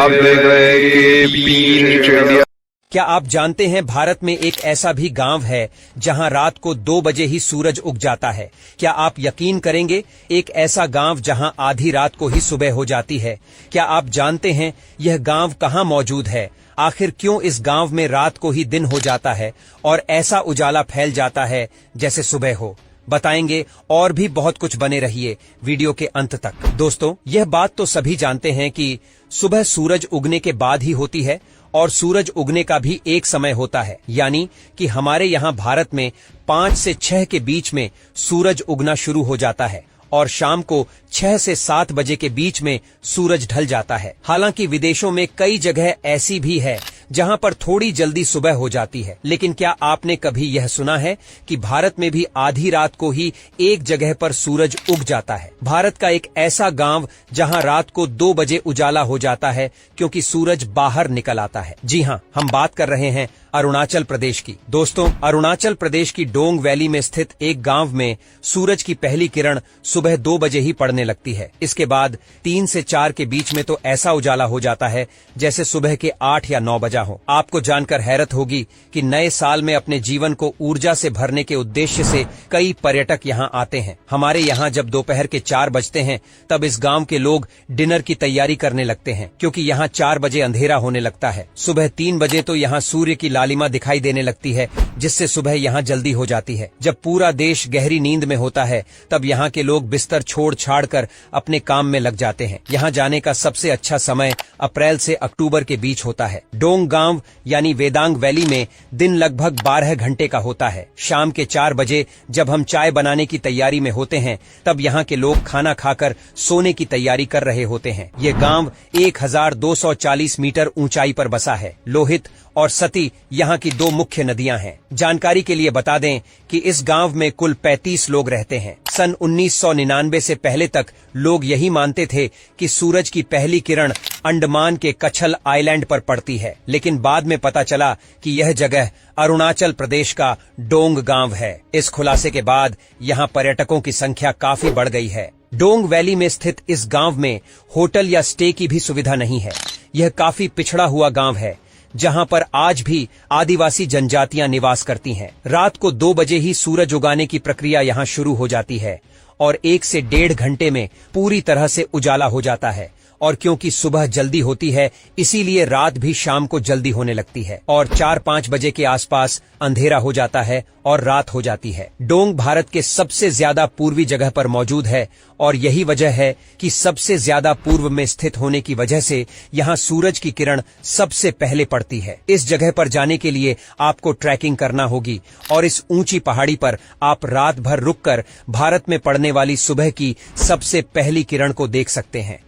आप देख रहे हैं कि न्यूज़ इंडिया। क्या आप जानते हैं भारत में एक ऐसा भी गांव है जहां रात को 2 बजे ही सूरज उग जाता है। क्या आप यकीन करेंगे, एक ऐसा गांव जहां आधी रात को ही सुबह हो जाती है। क्या आप जानते हैं यह गांव कहां मौजूद है? आखिर क्यों इस गांव में रात को ही दिन हो जाता है और ऐसा उजाला फैल जाता है जैसे सुबह हो? बताएंगे और भी बहुत कुछ। बने रहिए वीडियो के अंत तक। दोस्तों, यह बात तो सभी जानते हैं कि सुबह सूरज उगने के बाद ही होती है और सूरज उगने का भी एक समय होता है, यानी कि हमारे यहाँ भारत में 5 से 6 के बीच में सूरज उगना शुरू हो जाता है और शाम को 6 से 7 बजे के बीच में सूरज ढल जाता है। हालांकि विदेशों में कई जगह ऐसी भी है जहां पर थोड़ी जल्दी सुबह हो जाती है, लेकिन क्या आपने कभी यह सुना है कि भारत में भी आधी रात को ही एक जगह पर सूरज उग जाता है? भारत का एक ऐसा गांव जहां रात को 2 बजे उजाला हो जाता है क्योंकि सूरज बाहर निकल आता है। जी हां, हम बात कर रहे हैं अरुणाचल प्रदेश की। दोस्तों, अरुणाचल प्रदेश की डोंग वैली में स्थित एक गांव में सूरज की पहली किरण सुबह 2 बजे ही पड़ने लगती है। इसके बाद 3 से 4 के बीच में तो ऐसा उजाला हो जाता है जैसे सुबह के 8 या 9 बजा हो। आपको जानकर हैरत होगी कि नए साल में अपने जीवन को ऊर्जा से भरने के उद्देश्य से कई पर्यटक यहाँ आते हैं। हमारे यहाँ जब दोपहर के 4 बजते हैं तब इस गांव के लोग डिनर की तैयारी करने लगते हैं, क्योंकि यहाँ 4 बजे अंधेरा होने लगता है। सुबह 3 बजे तो यहाँ सूर्य की लालिमा दिखाई देने लगती है, जिससे सुबह यहाँ जल्दी हो जाती है। जब पूरा देश गहरी नींद में होता है तब यहाँ के लोग बिस्तर छोड़ छाड़ कर अपने काम में लग जाते हैं। यहाँ जाने का सबसे अच्छा समय अप्रैल से अक्टूबर के बीच होता है। डोंग गांव यानी वेदांग वैली में दिन लगभग 12 घंटे का होता है। शाम के 4 बजे जब हम चाय बनाने की तैयारी में होते हैं तब यहाँ के लोग खाना खाकर सोने की तैयारी कर रहे होते हैं। ये गांव 1240 मीटर ऊंचाई पर बसा है। लोहित और सती यहाँ की 2 मुख्य नदियां हैं। जानकारी के लिए बता दें कि इस गांव में कुल 35 लोग रहते हैं। सन 1999 से पहले तक लोग यही मानते थे कि सूरज की पहली किरण अंडमान के कच्छल आइलैंड पर पड़ती है, लेकिन बाद में पता चला कि यह जगह अरुणाचल प्रदेश का डोंग गांव है। इस खुलासे के बाद यहाँ पर्यटकों की संख्या काफी बढ़ गई है। डोंग वैली में स्थित इस गांव में होटल या स्टे की भी सुविधा नहीं है। यह काफी पिछड़ा हुआ गांव है जहां पर आज भी आदिवासी जनजातियां निवास करती हैं। रात को 2 बजे ही सूरज उगाने की प्रक्रिया यहां शुरू हो जाती है और 1 से 1.5 घंटे में पूरी तरह से उजाला हो जाता है। और क्योंकि सुबह जल्दी होती है, इसीलिए रात भी शाम को जल्दी होने लगती है और 4-5 बजे के आसपास अंधेरा हो जाता है और रात हो जाती है। डोंग भारत के सबसे ज्यादा पूर्वी जगह पर मौजूद है और यही वजह है कि सबसे ज्यादा पूर्व में स्थित होने की वजह से यहाँ सूरज की किरण सबसे पहले पड़ती है। इस जगह पर जाने के लिए आपको ट्रैकिंग करना होगी और इस ऊंची पहाड़ी पर आप रात भर रुककर भारत में पड़ने वाली सुबह की सबसे पहली किरण को देख सकते हैं।